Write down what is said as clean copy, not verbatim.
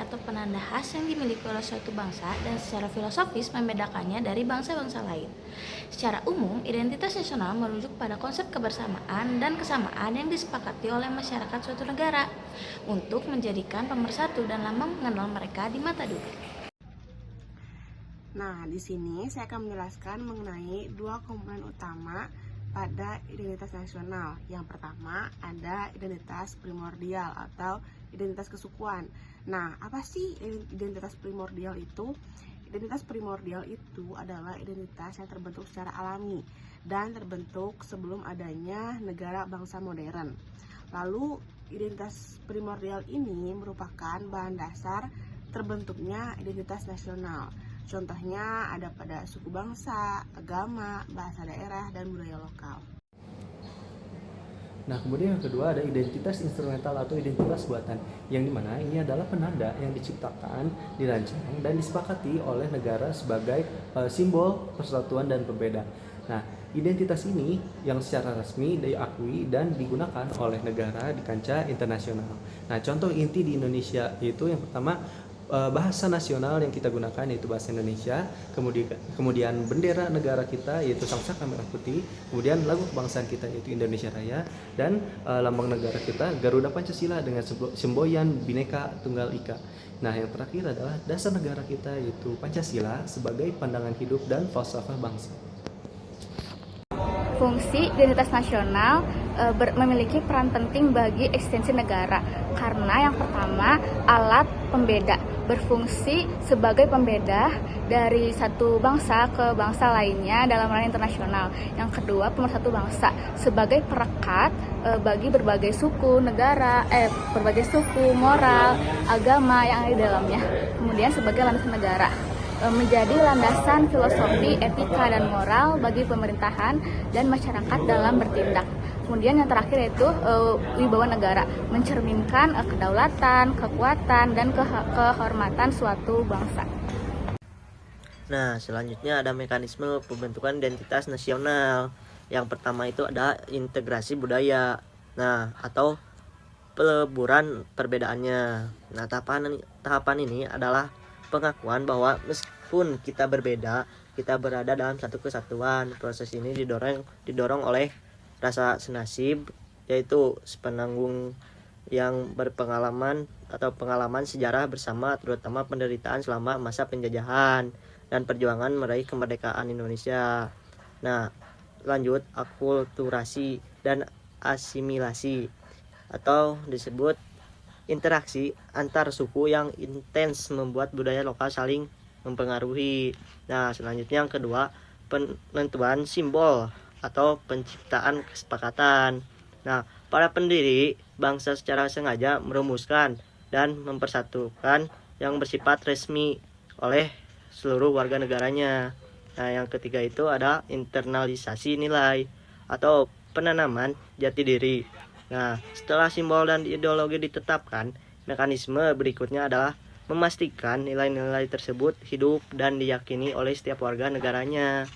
atau penanda khas yang dimiliki oleh suatu bangsa dan secara filosofis membedakannya dari bangsa-bangsa lain. Secara umum, identitas nasional merujuk pada konsep kebersamaan dan kesamaan yang disepakati oleh masyarakat suatu negara untuk menjadikan pemersatu dan lambang mengenal mereka di mata dunia. Nah, di sini saya akan menjelaskan mengenai dua komponen utama pada identitas nasional. Yang pertama ada identitas primordial atau identitas kesukuan. Nah, apa sih identitas primordial itu? Identitas primordial itu adalah identitas yang terbentuk secara alami dan terbentuk sebelum adanya negara bangsa modern. Lalu, identitas primordial ini merupakan bahan dasar terbentuknya identitas nasional. Contohnya ada pada suku bangsa, agama, bahasa daerah, dan budaya lokal. Nah, kemudian yang kedua ada identitas instrumental atau identitas buatan, yang dimana ini adalah penanda yang diciptakan, dirancang, dan disepakati oleh negara sebagai simbol persatuan dan pembeda. Nah, identitas ini yang secara resmi diakui dan digunakan oleh negara di kancah internasional. Nah, contoh inti di Indonesia itu yang pertama bahasa nasional yang kita gunakan yaitu bahasa Indonesia, kemudian bendera negara kita yaitu sangsaka merah putih, kemudian lagu kebangsaan kita yaitu Indonesia Raya, dan lambang negara kita Garuda Pancasila dengan semboyan Bhinneka Tunggal Ika. Nah, yang terakhir adalah dasar negara kita yaitu Pancasila sebagai pandangan hidup dan falsafah bangsa. Fungsi identitas nasional memiliki peran penting bagi eksistensi negara karena yang pertama alat pembeda, berfungsi sebagai pembeda dari satu bangsa ke bangsa lainnya dalam ranah internasional. Yang kedua, pemersatu bangsa sebagai perekat bagi berbagai suku, berbagai suku, moral, agama yang ada di dalamnya. Kemudian sebagai landasan negara, menjadi landasan filosofi, etika, dan moral bagi pemerintahan dan masyarakat dalam bertindak. Kemudian yang terakhir yaitu wibawa negara, mencerminkan kedaulatan, kekuatan, dan kehormatan suatu bangsa. Nah, selanjutnya ada mekanisme pembentukan identitas nasional. Yang pertama itu ada integrasi budaya. Nah, atau peleburan perbedaannya. Nah, tahapan ini adalah pengakuan bahwa meskipun kita berbeda, kita berada dalam satu kesatuan. Proses ini didorong oleh rasa senasib, yaitu sepenanggung yang berpengalaman atau pengalaman sejarah bersama, terutama penderitaan selama masa penjajahan dan perjuangan meraih kemerdekaan Indonesia. Nah, lanjut akulturasi dan asimilasi atau disebut interaksi antar suku yang intens membuat budaya lokal saling mempengaruhi. Nah, selanjutnya yang kedua, penentuan simbol atau penciptaan kesepakatan. Nah, para pendiri bangsa secara sengaja merumuskan dan mempersatukan yang bersifat resmi oleh seluruh warga negaranya. Nah, yang ketiga itu ada internalisasi nilai atau penanaman jati diri. Nah, setelah simbol dan ideologi ditetapkan, mekanisme berikutnya adalah memastikan nilai-nilai tersebut hidup dan diyakini oleh setiap warga negaranya.